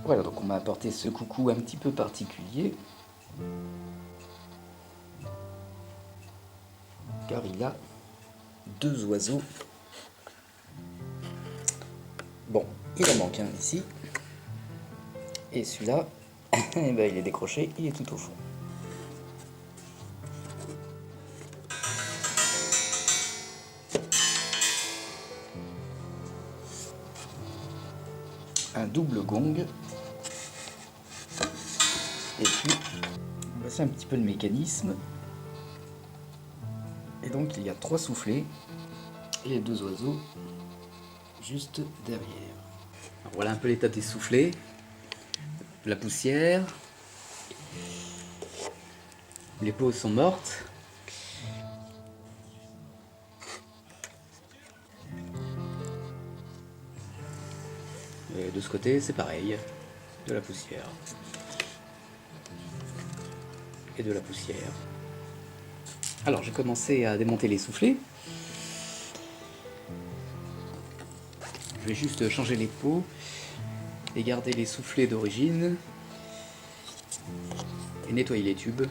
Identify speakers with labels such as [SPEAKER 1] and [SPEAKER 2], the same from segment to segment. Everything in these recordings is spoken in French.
[SPEAKER 1] Voilà, donc on m'a apporté ce coucou un petit peu particulier. Car il a 2 oiseaux. Bon, il en manque un ici. Et celui-là, eh ben, il est décroché, il est tout au fond. Un double gong. Et puis, voici un petit peu le mécanisme. Et donc, il y a 3 soufflets et les 2 oiseaux juste derrière. Alors, voilà un peu l'état des soufflets, de la poussière. Les peaux sont mortes. Et de ce côté, c'est pareil, de la poussière. Et de la poussière. Alors, j'ai commencé à démonter les soufflets. Je vais juste changer les peaux et garder les soufflets d'origine et nettoyer les tubes.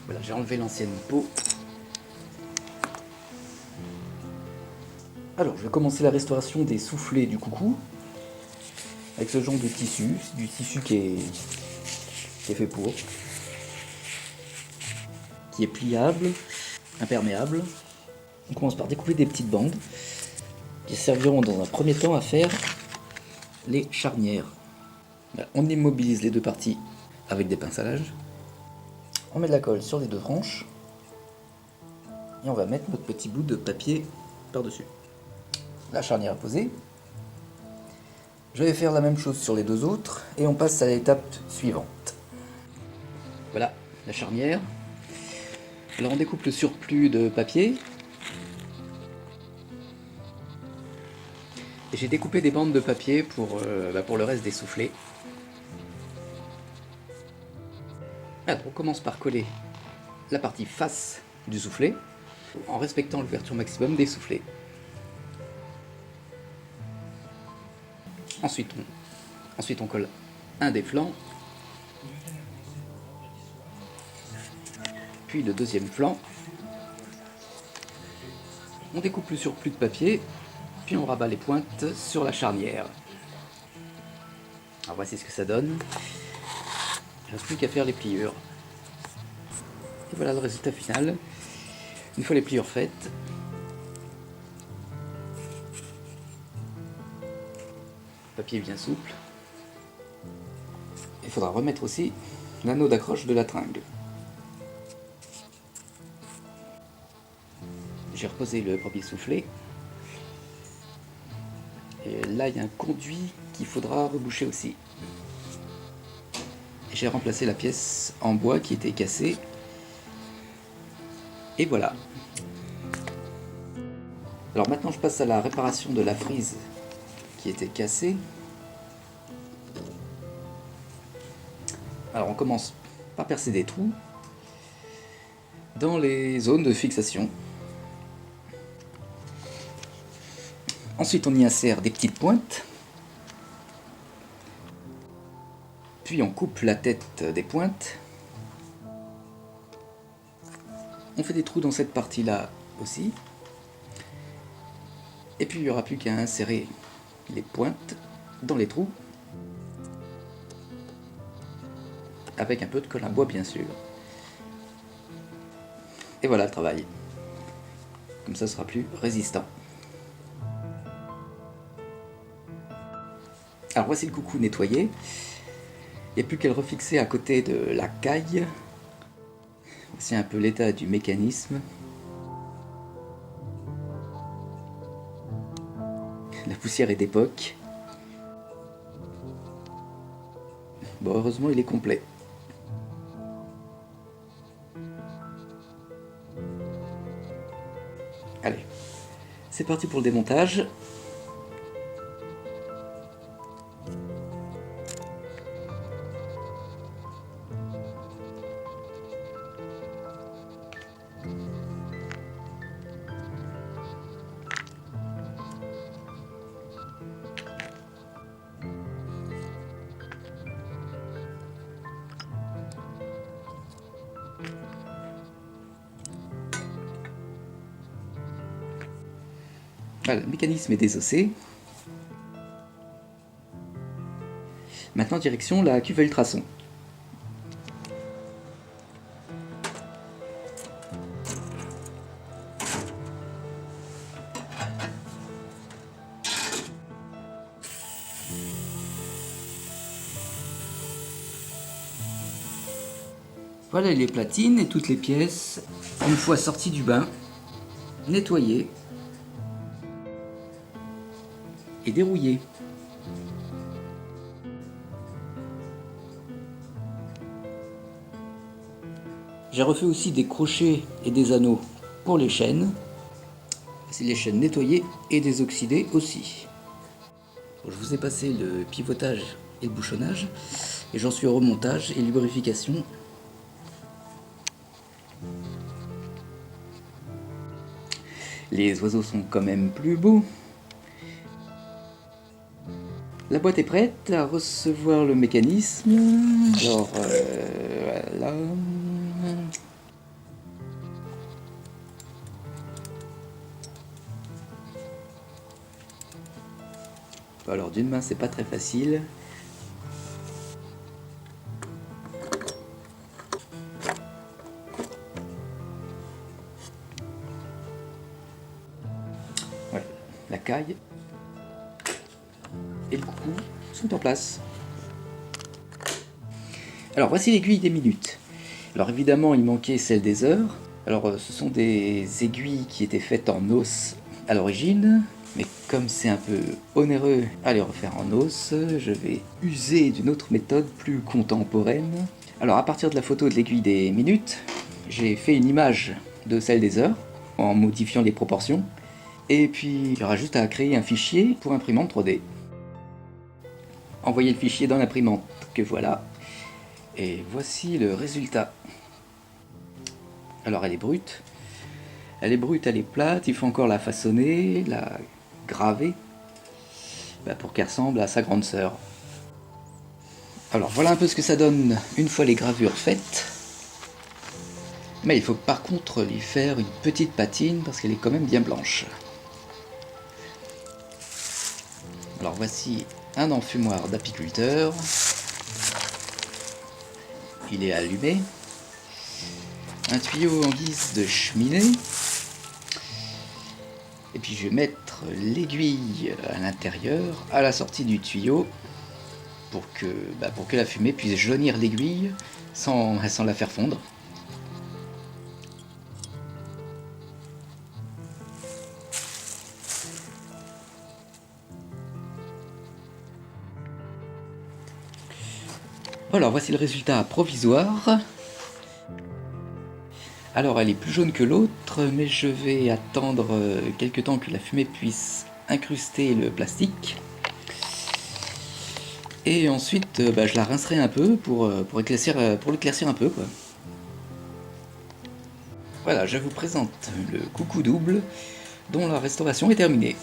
[SPEAKER 1] Voilà, j'ai enlevé l'ancienne peau. Alors, je vais commencer la restauration des soufflets du coucou avec ce genre de tissu, du tissu qui est fait pour, qui est pliable, imperméable. On commence par découper des petites bandes qui serviront dans un premier temps à faire les charnières. On immobilise les 2 parties avec des pinces à linge. On met de la colle sur les 2 tranches et on va mettre notre petit bout de papier par-dessus. La charnière est posée. Je vais faire la même chose sur les 2 autres et on passe à l'étape suivante. Voilà la charnière. Alors on découpe le surplus de papier. Et j'ai découpé des bandes de papier pour le reste des soufflets. Alors on commence par coller la partie face du soufflet en respectant l'ouverture maximum des soufflets. Ensuite on colle un des flancs, puis le deuxième flanc. On découpe le surplus de papier, puis on rabat les pointes sur la charnière. Alors voici ce que ça donne. Il ne reste plus qu'à faire les pliures. Et voilà le résultat final. Une fois les pliures faites, le papier est bien souple. Il faudra remettre aussi l'anneau d'accroche de la tringle. J'ai reposé le premier soufflet. Et là, il y a un conduit qu'il faudra reboucher aussi. J'ai remplacé la pièce en bois qui était cassée. Et voilà. Alors maintenant, je passe à la réparation de la frise qui était cassée. Alors on commence par percer des trous dans les zones de fixation. Ensuite, on y insère des petites pointes. Puis on coupe la tête des pointes. On fait des trous dans cette partie-là aussi. Et puis il n'y aura plus qu'à insérer les pointes dans les trous. Avec un peu de colle à bois bien sûr. Et voilà le travail. Comme ça, ce sera plus résistant. Alors voici le coucou nettoyé. Il n'y a plus qu'à le refixer à côté de la caille. Voici un peu l'état du mécanisme. La poussière est d'époque. Bon, heureusement, il est complet. Allez, c'est parti pour le démontage. Voilà, le mécanisme est désossé. Maintenant, direction la cuve à ultrasons. Voilà les platines et toutes les pièces, une fois sorties du bain, nettoyées et dérouillées. J'ai refait aussi des crochets et des anneaux pour les chaînes. C'est les chaînes nettoyées et désoxydées aussi. Je vous ai passé le pivotage et le bouchonnage et j'en suis au remontage et lubrification. Les oiseaux sont quand même plus beaux. La boîte est prête à recevoir le mécanisme. Alors, voilà. Alors, d'une main, c'est pas très facile. Voilà, la caille et le coucou sont en place. Alors voici l'aiguille des minutes. Alors évidemment il manquait celle des heures. Alors ce sont des aiguilles qui étaient faites en os à l'origine, mais comme c'est un peu onéreux à les refaire en os, je vais user d'une autre méthode plus contemporaine. Alors à partir de la photo de l'aiguille des minutes, j'ai fait une image de celle des heures en modifiant les proportions. Et puis il y aura juste à créer un fichier pour imprimante 3D. Envoyer le fichier dans l'imprimante, que voilà. Et voici le résultat. Alors elle est brute. Elle est plate, il faut encore la façonner, la graver, pour qu'elle ressemble à sa grande sœur. Alors voilà un peu ce que ça donne une fois les gravures faites. Mais il faut par contre lui faire une petite patine parce qu'elle est quand même bien blanche. Alors voici un enfumoir d'apiculteur. Il est allumé. Un tuyau en guise de cheminée. Et puis je vais mettre l'aiguille à l'intérieur, à la sortie du tuyau, pour que la fumée puisse jaunir l'aiguille sans la faire fondre. Voilà, voici le résultat provisoire. Alors elle est plus jaune que l'autre, mais je vais attendre quelques temps que la fumée puisse incruster le plastique. Et ensuite je la rincerai un peu pour l'éclaircir un peu, quoi. Voilà, je vous présente le coucou double dont la restauration est terminée.